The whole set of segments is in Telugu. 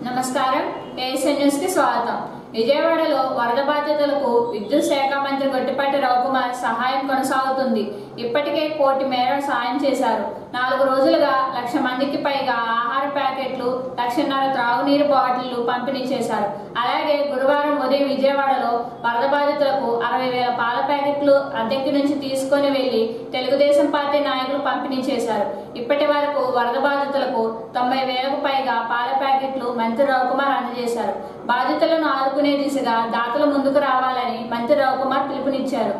నమస్కారం ఏఎస్ఎన్ న్యూస్ కి స్వాగతం. విజయవాడలో వరద బాధితులకు విద్యుత్ శాఖ మంత్రి గొట్టిపాటి రవికుమార్ సహాయం కొనసాగుతుంది. ఇప్పటికే 1 కోటి మేర సాయం చేశారు. 4 రోజులుగా 1,00,000 మందికి పైగా ఆహార ప్యాకెట్లు, 1,50,000 త్రాగునీరు బాటిళ్లు పంపిణీ చేశారు. అలాగే గురువారం ఉదయం విజయవాడలో వరద బాధితులకు 60,000 పాల ప్యాకెట్లు అద్దెకి నుంచి తీసుకుని వెళ్లి తెలుగుదేశం పార్టీ నాయకులు పంపిణీ చేశారు. ఇప్పటి వరకు వరద బాధితులకు 90,000కు పైగా పాల ప్యాకెట్లు మంత్రి రవికుమార్ అందజేశారు. బాధితులను ఆదుకునే దిశగా దాతలు ముందుకు రావాలని మంత్రి రవికుమార్ పిలుపునిచ్చారు.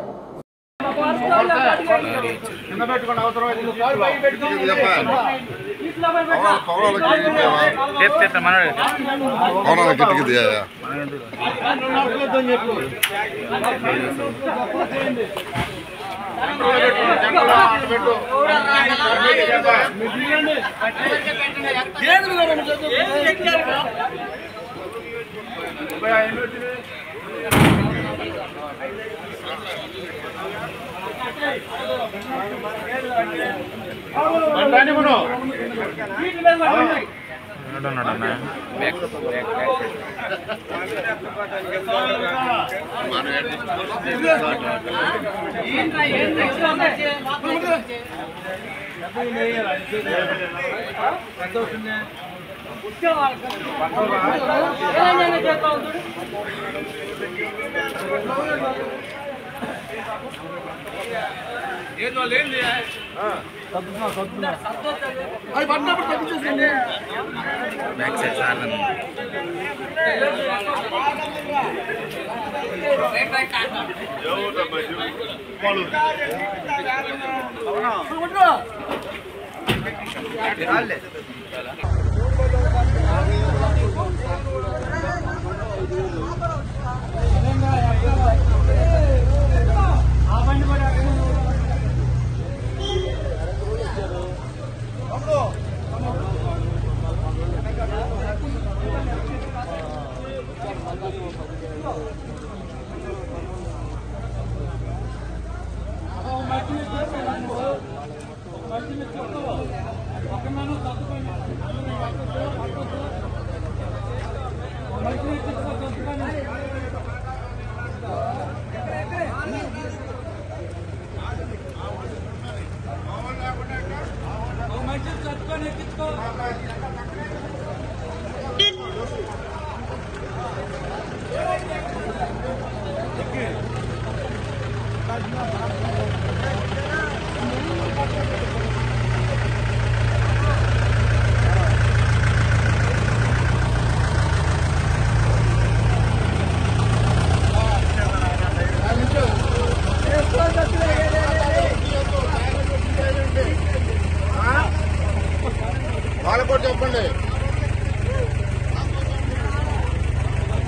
చెప్పండి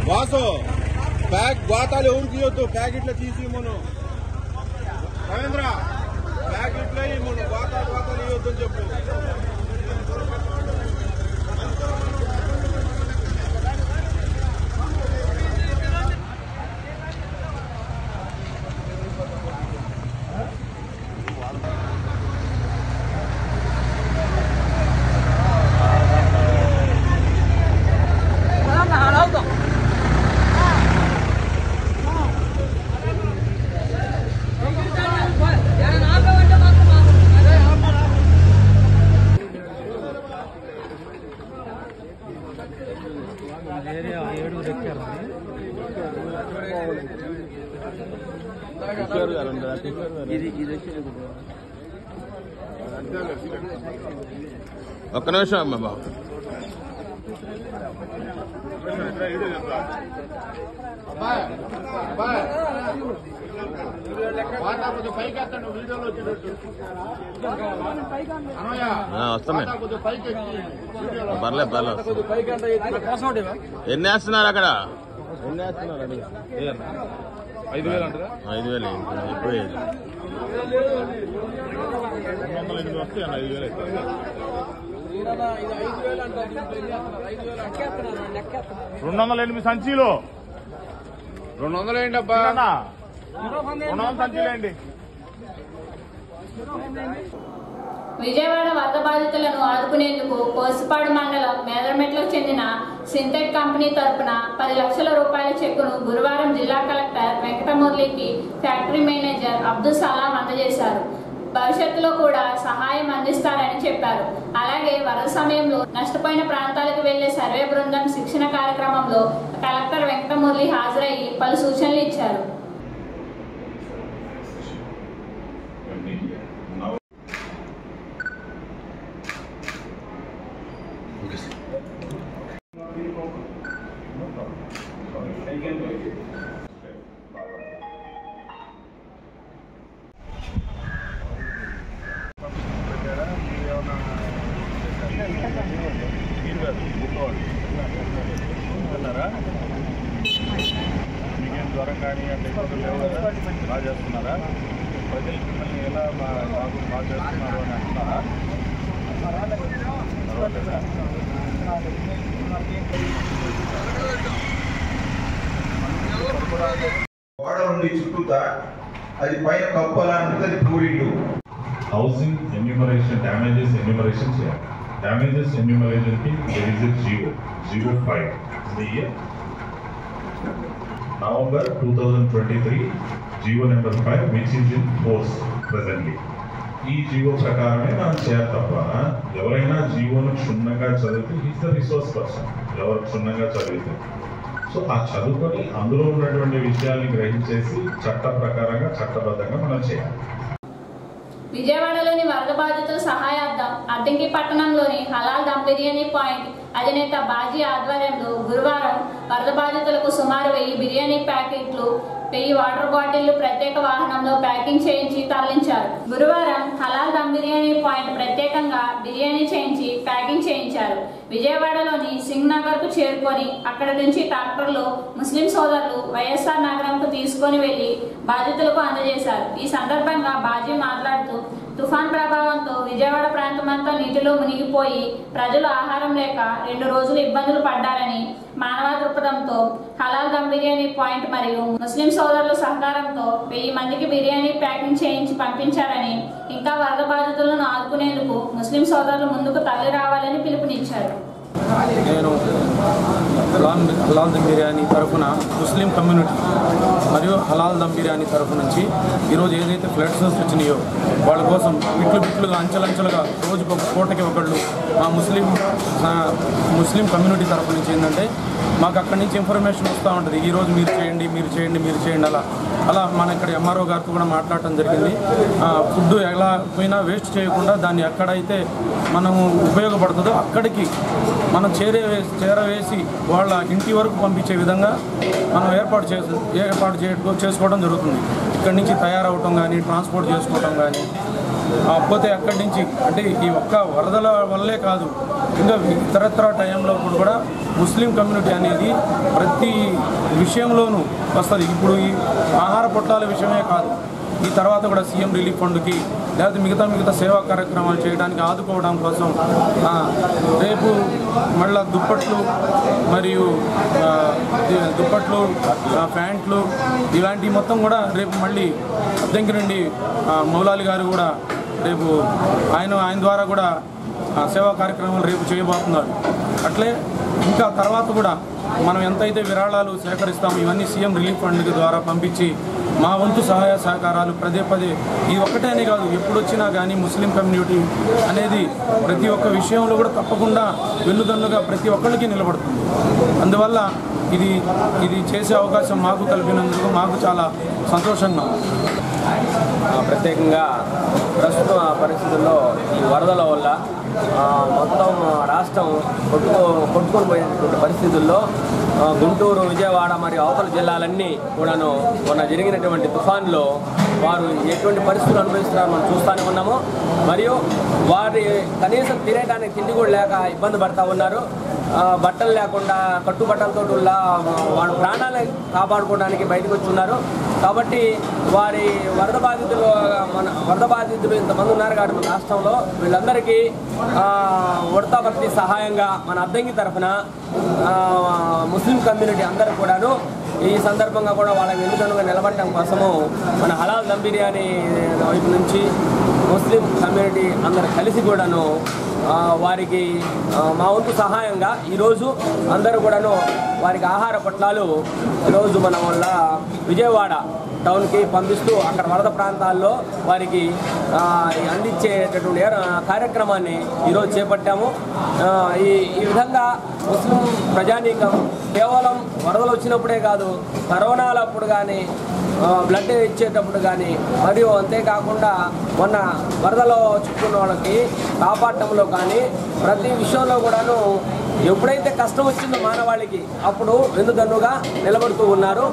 వాసు గోతాలు ఎవరికి ఇవ్వద్దు, ప్యాకెట్లు తీసి మనం రవీంద్ర ప్యాకెట్లు మనం గోతాలు ఇవ్వద్దు అని చెప్పు. ఒక్క నిమిషం అమ్మ బాబు. వస్తున్నాయి పర్లేదు. ఎన్ని వేస్తున్నారు అక్కడ? ఎన్ని వేస్తున్నారు? 5,000 అంటారా? 5,000 ఎక్కువ 208 సంచీలు 200 ఏంటి అబ్బా? 200 సంచీలు ఏంటి? విజయవాడ వరద బాధితులను ఆదుకునేందుకు కోసిపాడు మండలం మేదరమెట్లకు చెందిన సింటెక్ కంపెనీ తరపున 10 లక్షల రూపాయల చెక్కును గురువారం జిల్లా collector వెంకటమురళికి factory manager Abdul Salam అందజేశారు. భవిష్యత్తులో కూడా సహాయం అందిస్తారని చెప్పారు. అలాగే వరద సమయంలో నష్టపోయిన ప్రాంతాలకు వెళ్లే సర్వే బృందం శిక్షణ కార్యక్రమంలో కలెక్టర్ వెంకటమురళి హాజరయ్యి పలు సూచనలు ఇచ్చారు. మీకేం జ్వరం కానీ అంటే ఇబ్బందులు లేవు కదా, బాగా చేస్తున్నారా? ప్రజలు మిమ్మల్ని ఎలా బాగా చేస్తున్నారు అని అంటున్నారా? పర్వాలేదా? గోడ ఉంది చుట్టూతా, అది పైన కప్పాలా అంటే అది పూరిళ్ళు. హౌసింగ్ ఎన్యూమరేషన్ డ్యామేజెస్ ఎన్యూమరేషన్ చేయాలి. డ్యామేజెస్ ఎన్యూమరేషన్కి there is a 05 the year November 2023 GO number 5 which is in force presently. ఈ జీవో ప్రకారమే మనం చేయాలి తప్ప ఎవరైనా జీవోను క్షుణ్ణంగా చదివితే ఈజ్ ద రిసోర్స్ పర్సన్. ఎవరు క్షుణ్ణంగా చదివితే సో ఆ చదువుకొని అందులో ఉన్నటువంటి విషయాల్ని గ్రహించేసి చట్ట ప్రకారంగా చట్టబద్ధంగా మనం చేయాలి. విజయవాడలోని వరద బాధితుల సహాయార్థం అద్దంకి పట్టణంలోని హలాల్ దమ్ బిర్యానీ పాయింట్ అధినేత బాజీ ఆధ్వర్యంలో గురువారం వరద బాధితులకు సుమారు 1000 బిర్యానీ ప్యాకెట్లు, 1000 వాటర్ బాటిళ్లు ప్రత్యేక వాహనంలో ప్యాకింగ్ చేయించి తరలించారు. గురువారం హలాల్ దమ్ బిర్యానీ పాయింట్ ప్రత్యేకంగా బిర్యానీ చేయించి ప్యాకింగ్ చేయించారు. విజయవాడలోని సింగ్ నగర్ కు చేరుకొని అక్కడి నుంచి ట్రాక్టర్లో ముస్లిం సోదరులు వైఎస్ఆర్ నగరంకు తీసుకొని వెళ్లి బాధితులకు అందజేశారు. ఈ సందర్భంగా బాజీ మాట్లాడుతూ తుఫాన్ ప్రభావంతో విజయవాడ ప్రాంతమంతా నీటిలో మునిగిపోయి ప్రజలు ఆహారం లేక 2 రోజులు ఇబ్బందులు పడ్డారని, మానవ దృక్పథంతో హలాల్ దమ్ బిర్యానీ పాయింట్ మరియు ముస్లిం సోదరుల సహకారంతో 1000 మందికి బిర్యానీ ప్యాకింగ్ చేయించి పంపించారని, ఇంకా వరద బాధితులను ఆదుకునేందుకు ముస్లిం సోదరులు ముందుకు తరలి రావాలని పిలుపునిచ్చారు. నేను హలాల్ దమ్ బిర్యానీ తరఫున ముస్లిం కమ్యూనిటీ మరియు హలాల్ దమ్ బిర్యానీ తరఫు నుంచి ఈరోజు ఏదైతే ఫ్లడ్స్ వచ్చినాయో వాళ్ళ కోసం బిట్లుగా అంచెలంచెలుగా రోజుకు పూటకి ఒకళ్ళు మా ముస్లిం కమ్యూనిటీ తరఫు నుంచి ఏంటంటే మాకు అక్కడి నుంచి ఇన్ఫర్మేషన్ వస్తూ ఉంటుంది. ఈరోజు మీరు చేయండి అలా మన ఇక్కడ ఎంఆర్ఓ గారితో కూడా మాట్లాడటం జరిగింది. ఫుడ్ ఎలా పోయినా వేస్ట్ చేయకుండా దాన్ని ఎక్కడైతే మనము ఉపయోగపడుతుందో అక్కడికి మనం చేరవేసి వాళ్ళ ఇంటి వరకు పంపించే విధంగా మనం ఏర్పాటు చేసుకోవడం జరుగుతుంది. ఇక్కడి నుంచి తయారవటం కానీ, ట్రాన్స్పోర్ట్ చేసుకోవటం కానీ, పోతే అక్కడి నుంచి అంటే ఈ ఒక్క వరదల వల్లే కాదు, ఇంకా ఇతరత్ర టైంలో కూడా ముస్లిం కమ్యూనిటీ అనేది ప్రతి విషయంలోనూ వస్తుంది. ఇప్పుడు ఈ ఆహార పొట్లాల విషయమే కాదు, ఈ తర్వాత కూడా సీఎం రిలీఫ్ ఫండ్కి లేకపోతే మిగతా సేవా కార్యక్రమాలు చేయడానికి ఆదుకోవడం కోసం రేపు మళ్ళీ దుప్పట్లు మరియు ప్యాంట్లు ఇలాంటివి మొత్తం కూడా రేపు మళ్ళీ అద్దంకి నుండి మౌలాలి గారు కూడా రేపు ఆయన ద్వారా కూడా సేవా కార్యక్రమాలు రేపు చేయబోతున్నారు. అట్లే ఇంకా తర్వాత కూడా మనం ఎంతైతే విరాళాలు సేకరిస్తామో ఇవన్నీ సీఎం రిలీఫ్ ఫండ్ ద్వారా పంపించి మా వంతు సహాయ సహకారాలు పదే ఇది ఒక్కటేనే కాదు, ఎప్పుడు వచ్చినా కానీ ముస్లిం కమ్యూనిటీ అనేది ప్రతి ఒక్క విషయంలో కూడా తప్పకుండా వెన్నుదన్నుగా ప్రతి ఒక్కరికి నిలబడుతుంది. అందువల్ల ఇది చేసే అవకాశం మాకు కల్పినందుకు మాకు చాలా సంతోషంగా ఉంది. ప్రత్యేకంగా ప్రస్తుత పరిస్థితుల్లో ఈ వరదల వల్ల మొత్తం రాష్ట్రం కొట్టుకొని పోయినటువంటి పరిస్థితుల్లో గుంటూరు, విజయవాడ మరియు అవతల జిల్లాలన్నీ కూడాను మొన్న జరిగినటువంటి తుఫాన్లో వారు ఎటువంటి పరిస్థితులు అనుభవిస్తున్నారో మనం చూస్తూనే ఉన్నాము. మరియు వారి కనీసం తినేయడానికి తిండి కూడా లేక ఇబ్బంది పడుతూ ఉన్నారు. బట్టలు లేకుండా కట్టుబట్టలతో వాళ్ళ ప్రాణాలను కాపాడుకోవడానికి బయటకు వచ్చున్నారు. కాబట్టి వారి వరద బాధితులు ఇంతమంది ఉన్నారు కాబట్టి మన రాష్ట్రంలో వీళ్ళందరికీ ఉడతా భక్తి సహాయంగా మన అద్దంకి తరఫున ముస్లిం కమ్యూనిటీ అందరూ కూడాను ఈ సందర్భంగా కూడా వాళ్ళకి వెన్నుదన్నుగా నిలబడటం కోసము మన హలాల్ దమ్ బిర్యానీ వైపు నుంచి ముస్లిం కమ్యూనిటీ అందరు కలిసి కూడాను వారికి మా వంతు సహాయంగా ఈరోజు అందరూ కూడాను వారికి ఆహార పొట్లాలు ఈరోజు మన వల్ల విజయవాడ టౌన్కి పంపిస్తూ అక్కడ వరద ప్రాంతాల్లో వారికి అందించేటటువంటి కార్యక్రమాన్ని ఈరోజు చేపట్టాము. ఈ విధంగా ముస్లిం ప్రజానీకం కేవలం వరదలు వచ్చినప్పుడే కాదు, కరోనాలప్పుడు కానీ, బ్లడ్ ఇచ్చేటప్పుడు కానీ, మరియు అంతేకాకుండా మొన్న వరదలో చిక్కున్న వాళ్ళకి కాపాడటంలో కానీ ప్రతి విషయంలో కూడాను ఎప్పుడైతే కష్టం వచ్చిందో మానవాళికి అప్పుడు వెన్నుదన్నుగా నిలబడుతూ ఉన్నారు.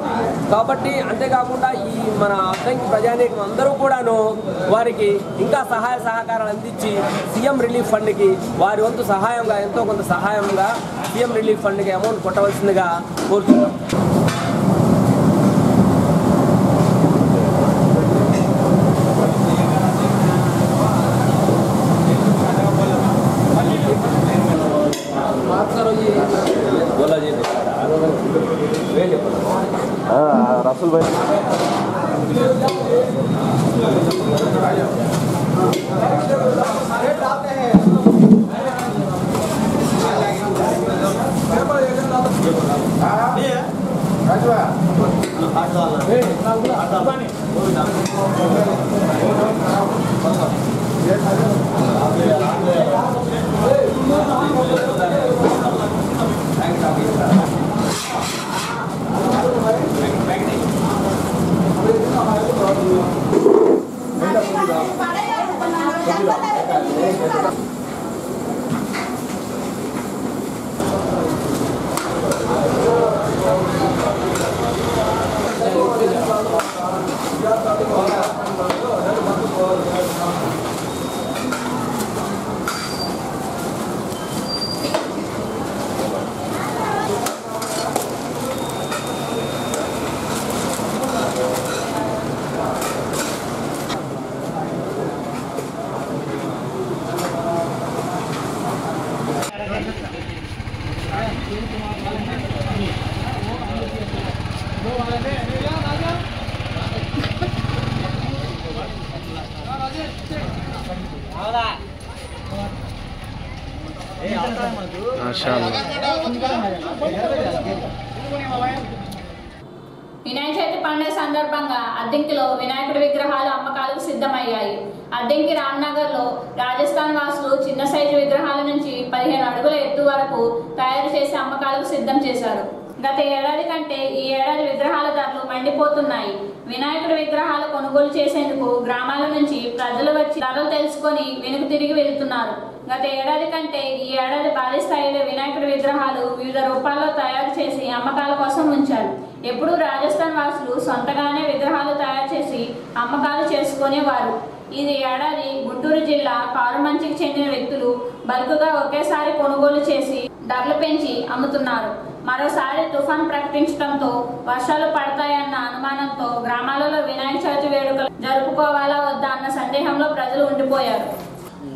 కాబట్టి అంతేకాకుండా ఈ మన అద్దంకి ప్రజానీకం అందరూ కూడాను వారికి ఇంకా సహాయ సహకారాలు అందించి సీఎం రిలీఫ్ ఫండ్కి వారి వంతు సహాయంగా ఎంతో కొంత సహాయంగా సీఎం రిలీఫ్ ఫండ్కి అమౌంట్ కొట్టవలసిందిగా కోరుతున్నాం. रसूल भाई వినాయక చవితి పండుగ సందర్భంగా అద్దెంకిలో వినాయకుడి విగ్రహాలు అమ్మకాలకు సిద్ధమయ్యాయి. అద్దెంకి రామ్నగర్లో రాజస్థాన్ వాసులు చిన్న సైజు విగ్రహాల నుంచి 15 అడుగుల ఎత్తు వరకు తయారు చేసి అమ్మకాలకు సిద్ధం చేశారు. గత ఏడాది కంటే ఈ ఏడాది విగ్రహాల ధరలు మండిపోతున్నాయి. వినాయకుడి విగ్రహాలు కొనుగోలు చేసేందుకు గ్రామాల నుంచి ప్రజలు వచ్చి ధరలు తెలుసుకొని వెనుక తిరిగి వెళ్తున్నారు. గత ఏడాది కంటే ఈ ఏడాది భారీ స్థాయిలో వినాయకుడి విగ్రహాలు వివిధ రూపాల్లో తయారు చేసి అమ్మకాల కోసం ఉంచారు. ఎప్పుడూ రాజస్థాన్ వాసులు సొంతగానే విగ్రహాలు తయారు చేసి అమ్మకాలు చేసుకునేవారు. ఇది ఏడాది గుంటూరు జిల్లా కారుమంచికి చెందిన వ్యక్తులు బల్క్గా ఒకేసారి కొనుగోలు చేసి ధరలు పెంచి అమ్ముతున్నారు. మరోసారి తుఫాన్ ప్రకటించడంతో వర్షాలు పడతాయన్న అనుమానంతో గ్రామాలలో వినాయక చవితి వేడుకలు జరుపుకోవాలా వద్దా అన్న సందేహంలో ప్రజలు ఉండిపోయారు.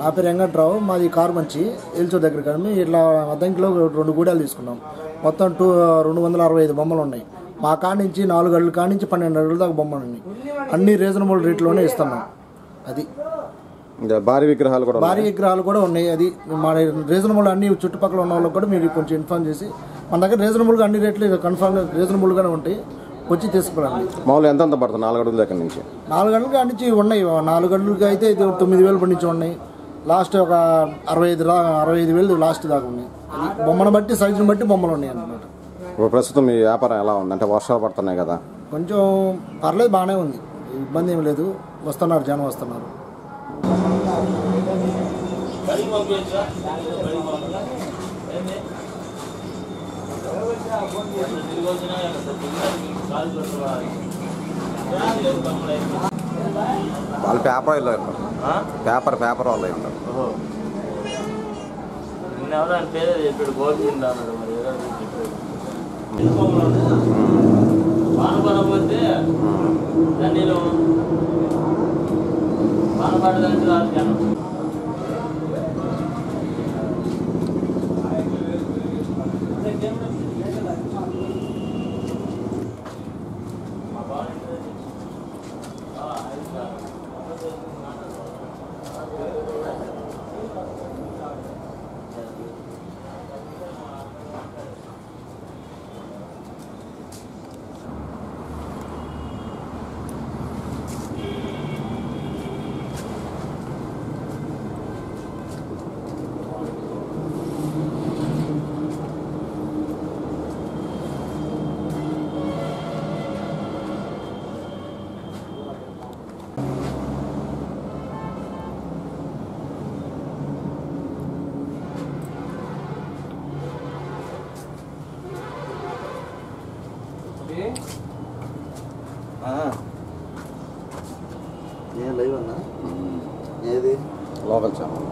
నా పేరు వెంకట్రావు, మాది కారుమంచి ఏల్చూరు దగ్గర. కానీ ఇట్లా అద్దంకిలో 2 గూడాలు తీసుకున్నాం. మొత్తం 265 బొమ్మలు ఉన్నాయి. మా కాడి నుంచి 4 అడుగుల కాడి నుంచి 12 అడుగుల దాకా బొమ్మలు ఉన్నాయి. అన్ని రీజనబుల్ రేట్లోనే ఇస్తున్నాం. అది భారీ విగ్రహాలు కూడా ఉన్నాయి. అది మా రీజనబుల్ అన్ని చుట్టుపక్కల ఉన్న వాళ్ళకి కూడా మీరు కొంచెం ఇన్ఫార్మ్ చేసి మన దగ్గర రీజనబుల్గా అన్ని రేట్లు కన్ఫర్మ్ రీజనబుల్గానే ఉంటాయి, వచ్చి తీసుకోండి. మామూలు ఎంత పడుతుంది? 4 అడుగుల దగ్గర నుంచి 4 అడుగుల కాడి నుంచి ఉన్నాయి. 4 అడుగులకి అయితే 9,000 నుంచి ఉన్నాయి. లాస్ట్ ఒక 65,000 లాస్ట్ దాకా ఉన్నాయి. అది బొమ్మను బట్టి సైజుని బట్టి బొమ్మలు ఉన్నాయి అన్నమాట. ఇప్పుడు ప్రస్తుతం మీ వ్యాపారం ఎలా ఉంది? అంటే వర్షాలు పడుతున్నాయి కదా, కొంచెం పర్లేదు, బాగానే ఉంది, ఇబ్బంది ఏమి లేదు. వస్తున్నారు, జనం వస్తున్నారు. వాళ్ళు పేపర్ వాళ్ళు పేపర్ వాళ్ళు ఉంటారు. పేరు గోల్డ్ బాధపడకపోతే దానిలో బాధపడడానికి రాదు జనం. ఏ లైవ్ అన్నా ఏది లోకల్ ఛానల్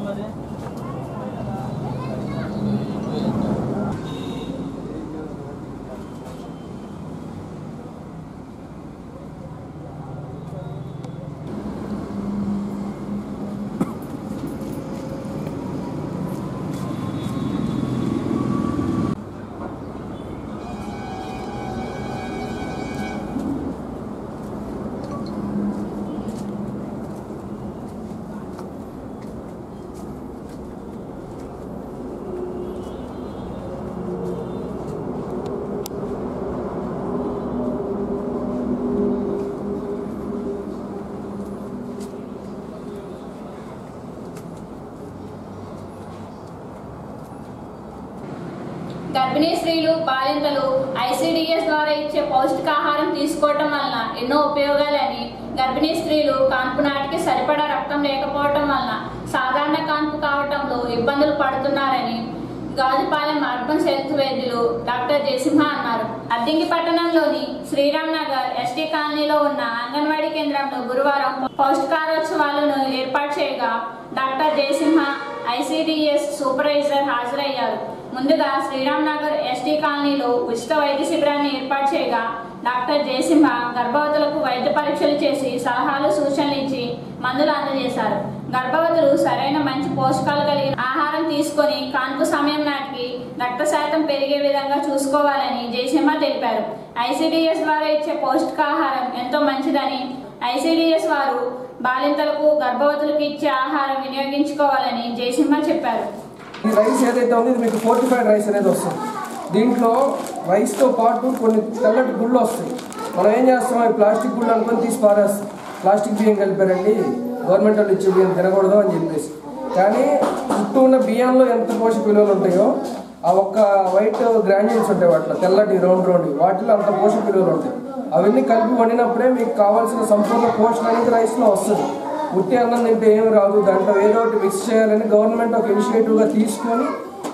మరి గర్భిణీ స్త్రీలు బాలింతలు ఐసిడిఎస్ ద్వారా ఇచ్చే పౌష్టికాహారం తీసుకోవటం వలన ఎన్నో ఉపయోగాలని, గర్భిణీ స్త్రీలు కాన్పు నాటికి సరిపడా రక్తం లేకపోవటం వలన సాధారణ కాన్పు కావటంలో ఇబ్బందులు పడుతున్నారని గాజుపాలెం అర్బన్ హెల్త్ వైద్యులు డాక్టర్ జయసింహ అన్నారు. అద్దంకి పట్టణంలోని శ్రీరామ్ నగర్ ఎస్టీ కాలనీలో ఉన్న అంగన్వాడీ కేంద్రంలో గురువారం పౌష్టికారోత్సవాలను ఏర్పాటు చేయగా డాక్టర్ జయసింహ ఐసిడిఎస్ సూపర్వైజర్ హాజరయ్యారు. ముందుగా శ్రీరామ్ నగర్ ఎస్టీ కాలనీలో ఉచిత వైద్య శిబిరాన్ని ఏర్పాటు చేయగా డాక్టర్ జయసింహ గర్భవతులకు వైద్య పరీక్షలు చేసి సలహాలు సూచనలు ఇచ్చి మందులు అందజేశారు. గర్భవతులు సరైన మంచి పోషకాలు కలిగిన ఆహారం తీసుకొని కాన్పు సమయం నాటికి రక్త శాతం పెరిగే విధంగా చూసుకోవాలని జయసింహ తెలిపారు. ఐసిడిఎస్ ద్వారా ఇచ్చే పౌష్టికాహారం ఎంతో మంచిదని, ఐసిడిఎస్ వారు బాలింతలకు గర్భవతులకు ఇచ్చే ఆహారం వినియోగించుకోవాలని జయసింహ చెప్పారు. ఈ రైస్ ఏదైతే ఉందో ఇది మీకు ఫోర్టిఫైడ్ రైస్ అనేది వస్తుంది. దీంట్లో రైస్తో పాటు కొన్ని తెల్లటి గుళ్ళు వస్తాయి. మనం ఏం చేస్తాం, ఈ ప్లాస్టిక్ గుళ్ళు అనుకొని తీసి పారేస్తాం. ప్లాస్టిక్ బియ్యం కలిపారండి, గవర్నమెంట్ వాళ్ళు ఇచ్చే బియ్యం తినకూడదు అని చెప్పేసి. కానీ చుట్టూ ఉన్న బియ్యంలో ఎంత పోషక విలువలు ఉంటాయో ఆ ఒక్క వైట్ గ్రాన్యూల్స్ ఉంటాయి, వాటిలో తెల్లటి రౌండ్ వాటిలో అంత పోషక విలువలు ఉంటాయి. అవన్నీ కలిపి వండినప్పుడే మీకు కావాల్సిన సంపూర్ణ పోషణ అనేది రైస్లో వస్తుంది. ఉట్టి అన్నం తింటే ఏమి రాదు. దాంట్లో ఏదో ఒకటి మిక్స్ చేయాలని గవర్నమెంట్ ఒక ఇనిషియేటివ్గా తీసుకొని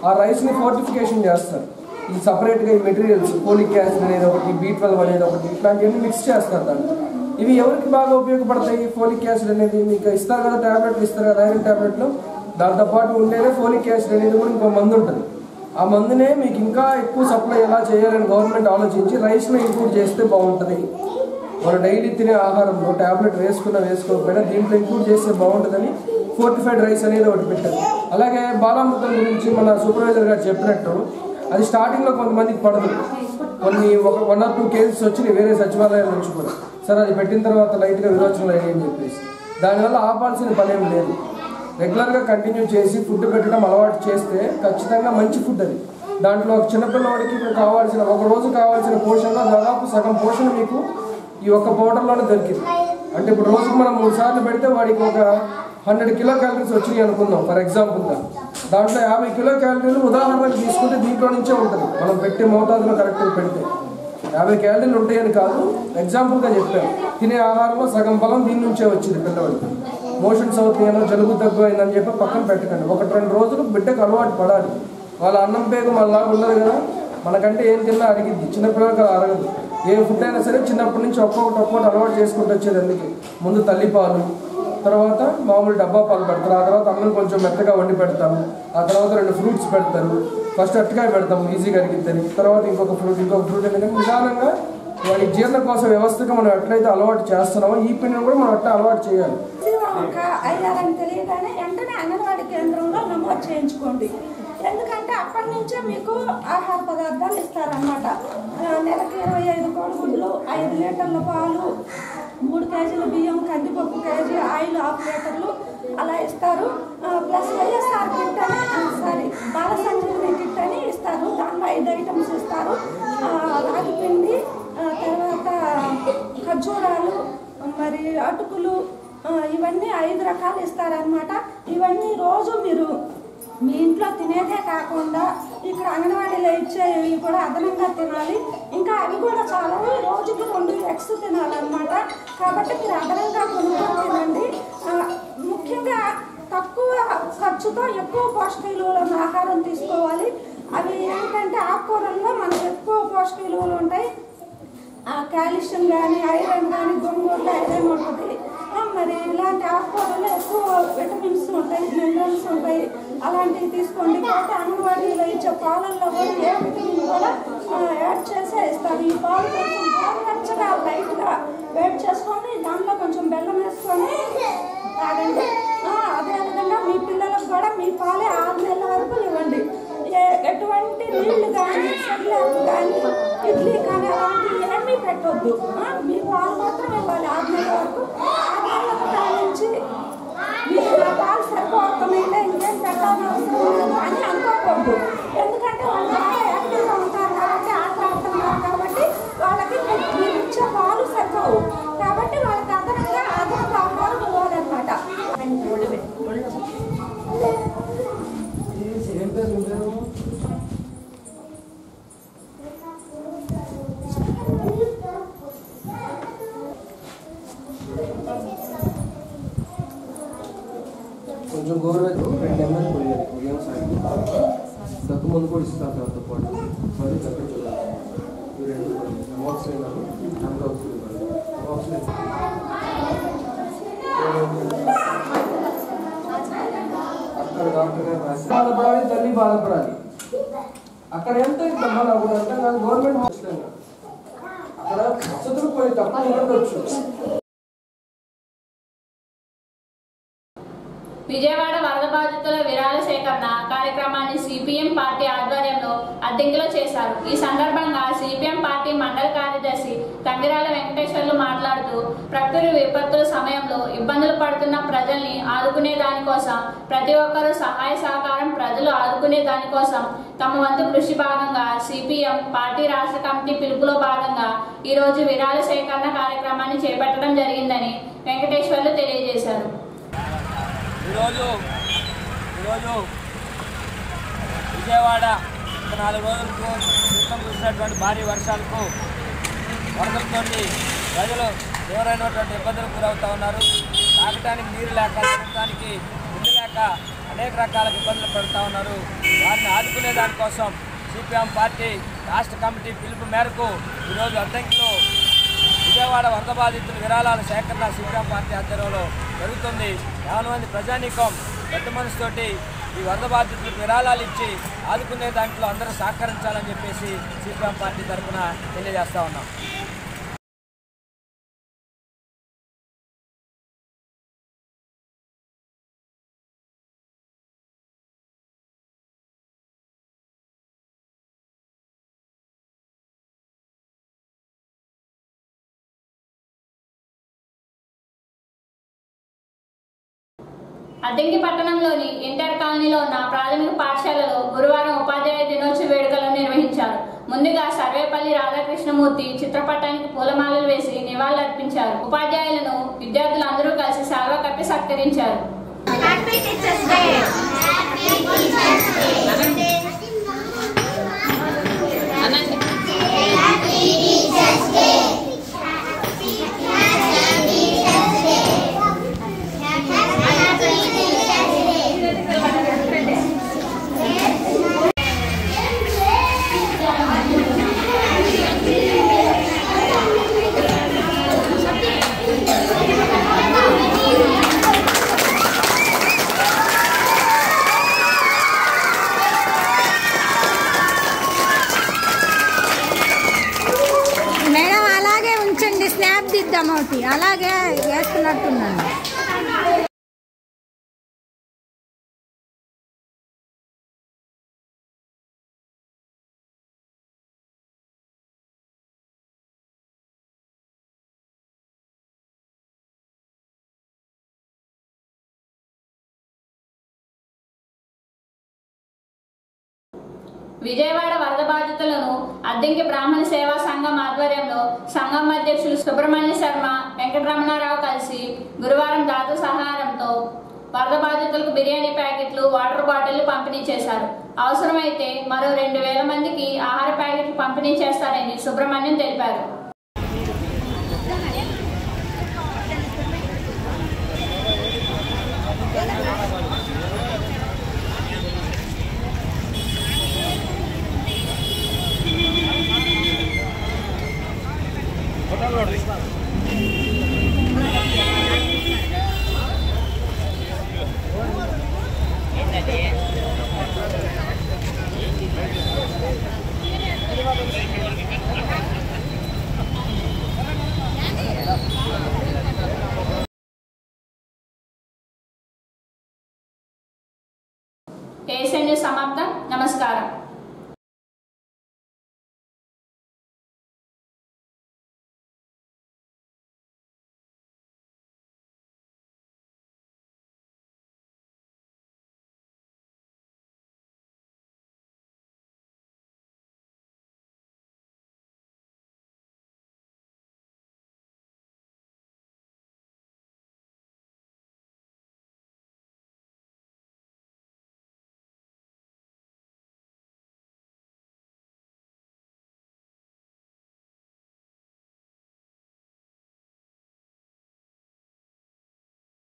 ఆ రైస్ని ఫోర్టిఫికేషన్ చేస్తారు. ఈ సపరేట్గా ఈ మెటీరియల్స్ ఫోలిక్ యాసిడ్ అనేది ఒకటి, B12 అనేది ఒకటి, ఇట్లాంటివన్నీ మిక్స్ చేస్తారు దాంట్లో. ఇవి ఎవరికి బాగా ఉపయోగపడతాయి? ఫోలిక్ యాసిడ్ అనేది మీకు ఇస్తారు కదా, ట్యాబ్లెట్లు ఇస్తారు కదా, ఐరన్ ట్యాబ్లెట్లు. దాంతోపాటు ఉండేదే ఫోలిక్ యాసిడ్ అనేది కూడా ఇంకో మందు ఉంటుంది. ఆ మందునే మీకు ఇంకా ఎక్కువ సప్లై ఎలా చేయాలని గవర్నమెంట్ ఆలోచించి రైస్ని ఇంక్లూడ్ చేస్తే బాగుంటుంది. మన డైలీ తినే ఆహారంలో ట్యాబ్లెట్ వేసుకోకపోయినా దీంట్లో ఇంక్లూడ్ చేస్తే బాగుంటుందని ఫోర్టిఫైడ్ రైస్ అనేది ఒకటి పెట్టారు. అలాగే బాలామృతం గురించి మన సూపర్వైజర్ గారు చెప్పినట్టు అది స్టార్టింగ్లో కొంతమందికి పడదు, కొన్ని 1 or 2 కేసెస్ వచ్చినాయి వేరే సచివాలయాల నుంచి కూడా. సరే అది పెట్టిన తర్వాత లైట్గా విరోచనలు అయ్యాయి అని చెప్పేసి దానివల్ల ఆపాల్సిన పని ఏం లేదు. రెగ్యులర్గా కంటిన్యూ చేసి ఫుడ్ పెట్టడం అలవాటు చేస్తే ఖచ్చితంగా మంచి ఫుడ్ అది. దాంట్లో ఒక చిన్నపిల్లవాడికి కావాల్సిన ఒక రోజు కావాల్సిన పోషణలో దాదాపు సగం పోషణ మీకు ఈ ఒక్క పౌడర్లోనే దొరికింది. అంటే ఇప్పుడు రోజుకు మనం 3 సార్లు పెడితే వాడికి ఒక 100 కిలో క్యాలరీస్ వచ్చినాయి అనుకుందాం ఫర్ ఎగ్జాంపుల్గా. దాంట్లో 50 కిలో క్యాలరీలు ఉదాహరణకు తీసుకుంటే దీంట్లో నుంచే ఉంటుంది. మనం పెట్టే మోతాదులో కరెక్ట్గా పెడితే 50 క్యాలరీలు ఉంటాయని కాదు, ఎగ్జాంపుల్గా చెప్పాను. తినే ఆహారంలో సగం బలం దీని నుంచే వచ్చింది పిల్లవాడికి. మోషన్స్ అవుతున్నాయో జలుబు దగ్గు అయిందని చెప్పి పక్కన పెట్టకండి. 1-2 రోజులు బిడ్డకు అలవాటు పడాలి. వాళ్ళ అన్నం పేగు మళ్ళా ఉండదు కదా, మనకంటే ఏం తిన్నా అడిగిద్ది. చిన్నపిల్లలకి అలా అరగదు. ఏ ఫుడ్ అయినా సరే చిన్నప్పటి నుంచి ఒక్కొక్కటి అలవాటు చేసుకుంటూ వచ్చేది. అందుకే ముందు తల్లిపాలు, తర్వాత మామూలు డబ్బా పాలు పెడతారు, ఆ తర్వాత అన్నం కొంచెం మెత్తగా వండి పెడతాము, ఆ తర్వాత 2 ఫ్రూట్స్ పెడతారు. ఫస్ట్ అట్టకాయ పెడతాము ఈజీగా అడిగిద్దని, తర్వాత ఇంకొక ఫ్రూట్ ఎందుకంటే నిదానంగా వాడి జీర్ణ కోసం వ్యవస్థగా మనం ఎట్లయితే అలవాటు చేస్తున్నామో ఈ పిండిని కూడా మనం అట్లా అలవాటు చేయాలి. ఒక 5-6 తెలియగానే వెంటనే అంగన్వాడీ కేంద్రంలో నమోదు చేయించుకోండి. ఎందుకంటే అప్పటి నుంచే మీకు ఆహార పదార్థాలు ఇస్తారన్నమాట. నెలకి 25 కోడిగుడ్లు, 5 లీటర్ల పాలు, 3 కేజీల బియ్యం, కందిపప్పు కేజీ, ఆయిల్ 1/2 లీటర్లు అలా ఇస్తారు. ప్లస్ వైఎస్ఆర్ కిట్ అని బాల సంజీవని కిట్ అని ఇస్తారు. దాంట్లో 5 ఐటమ్స్ ఇస్తారు. రాగి పిండి, తర్వాత ఖర్జూరాలు, మరి అటుకులు, ఇవన్నీ 5 రకాలు ఇస్తారనమాట. ఇవన్నీ రోజు మీరు మీ ఇంట్లో తినేదే కాకుండా ఇక్కడ అంగన్వాడీలో ఇచ్చేవి కూడా అదనంగా తినాలి. ఇంకా అవి కూడా చాలా రోజుకి 2 ఎగ్స్ తినాలన్నమాట. కాబట్టి మీరు అదనంగా కొనుక్కొని తినండి. ముఖ్యంగా తక్కువ ఖర్చుతో ఎక్కువ పోషక విలువలను ఆహారం తీసుకోవాలి. అవి ఏంటంటే ఆకుకూరల్లో మనకు ఎక్కువ పోషక విలువలు ఉంటాయి. కాల్షియం కానీ, ఐరన్ కానీ, గోంగూరలో ఐరన్ ఉంటుంది. మరి ఇలాంటి ఆకుకూరల్లో ఎక్కువ విటమిన్స్ ఉంటాయి, మినరల్స్ ఉంటాయి. అలాంటివి తీసుకోండి. కాబట్టి అంగన్వాడీలో ఇచ్చే పాలల్లో కూడా ఏ విటమిన్ కూడా యాడ్ చేసే ఇస్తారు. ఈ పాలు కొంచెం గోరువెచ్చగా లైట్గా వేడి చేసుకొని దాంట్లో కొంచెం బెల్లం వేసుకొని తాగండి. అదేవిధంగా మీ పిల్లలకు కూడా మీ పాలే 6 నెలల వరకు ఇవ్వండి. ఎటువంటి నీళ్లు కానీ, సెర్లాక్ కానీ, ఇడ్లీ కానీ అలాంటివి ఏమీ పెట్టొద్దు. మీ పాలు మాత్రం ఇవ్వాలి 6 నెలల వరకు. 6 నెలలకు కానించి మీరు నా పాలు సరిపోతున్నాయితే ఇంకేం పెట్టాలని అవసరం లేదు అని అనుకోకూడదు. ఎందుకంటే వాళ్ళు బాగా యాక్టివ్గా ఉంటారు కాబట్టి, ఆట ఆడుతున్నారు కాబట్టి వాళ్ళకి మీరు ఇచ్చే పాలు సరిపోవు. కాబట్టి వాళ్ళకి అదనంగా ఆహారం ఇవ్వాలన్నమాట. కొంచెం గోరువెచ్చ 2 ml పోయాలి ఉదయం సాయంత్రం. దగ్గు మందు కూడా ఇస్తారు దాంతో పాటు. మరి దగ్గర చూడాలి ఈ 2 అమాక్సిన్ అక్కడ డాక్టర్ గారు బాధపడాలి, తల్లి బాధపడాలి. అక్కడ ఎంత ఇస్తామో నాకు అర్థం కాదు. గవర్నమెంట్ హాస్పిటల్ అక్కడ వసతులు కొన్ని తక్కువ ఉండొచ్చు. విజయవాడ వరద బాధితుల విరాళ సేకరణ కార్యక్రమాన్ని సిపిఎం పార్టీ ఆధ్వర్యంలో అద్దెంకిలో చేశారు. ఈ సందర్భంగా సిపిఎం పార్టీ మండల కార్యదర్శి తంగిరాల వెంకటేశ్వర్లు మాట్లాడుతూ ప్రకృతి విపత్తుల సమయంలో ఇబ్బందులు పడుతున్న ప్రజల్ని ఆదుకునే దానికోసం ప్రతి ఒక్కరూ సహాయ సహకారం ప్రజలు ఆదుకునే దానికోసం తమ వంతు కృషి భాగంగా సిపిఎం పార్టీ రాష్ట్ర కమిటీ పిలుపులో భాగంగా ఈరోజు విరాళ సేకరణ కార్యక్రమాన్ని చేపట్టడం జరిగిందని వెంకటేశ్వర్లు తెలియజేశారు. ఈరోజు విజయవాడ 4 రోజుల క్రితం కురిసినటువంటి భారీ వర్షాలకు వరదలతో ప్రజలు తీవ్రమైనటువంటి ఇబ్బందులకు గురవుతూ ఉన్నారు. తాగటానికి నీరు లేక, తినడానికి ఇల్లు లేక అనేక రకాల ఇబ్బందులు పడుతూ ఉన్నారు. వారిని ఆదుకునే దానికోసం సిపిఎం పార్టీ రాష్ట్ర కమిటీ పిలుపు మేరకు ఈరోజు అద్దెంకిలో విజయవాడ వరద బాధితుల విరాళాల సేకరణ సిపిఎం పార్టీ ఆధ్వర్యంలో జరుగుతుంది. 50 మంది ప్రజానీకం పెద్ద మనసుతోటి ఈ వరద బాధితులకు విరాళాలు ఇచ్చి ఆదుకునే దాంట్లో అందరూ సహకరించాలని చెప్పేసి సిపిఎం పార్టీ తరఫున తెలియజేస్తా ఉన్నాం. అద్దంకి పట్టణంలోని ఎన్టీఆర్ కాలనీలో ఉన్న ప్రాథమిక పాఠశాలలో గురువారం ఉపాధ్యాయ దినోత్సవ వేడుకలను నిర్వహించారు. ముందుగా సర్వేపల్లి రాధాకృష్ణమూర్తి చిత్రపటానికి పూలమాలలు వేసి నివాళులర్పించారు. ఉపాధ్యాయులను విద్యార్థులందరూ కలిసి శాల్వా కప్పి సత్కరించారు. మేడం అలాగే ఉంచండి, స్నాప్ దిద్దాం ఒకటి అలాగే వేస్తున్నట్టున్నాను. విజయవాడ వరద బాధితులను అద్దంకి బ్రాహ్మణ సేవా సంఘం ఆధ్వర్యంలో సంఘం అధ్యక్షులు సుబ్రహ్మణ్య శర్మ, వెంకటరమణారావు కలిసి గురువారం దాతల సహాయంతో వరద బాధితులకు బిర్యానీ ప్యాకెట్లు, వాటర్ బాటిళ్లు పంపిణీ చేశారు. అవసరమైతే మరో 2000 మందికి ఆహార ప్యాకెట్లు పంపిణీ చేస్తారని సుబ్రహ్మణ్యం తెలిపారు. ఏఎస్ఎన్ న్యూస్ సమాప్తం. నమస్కారం.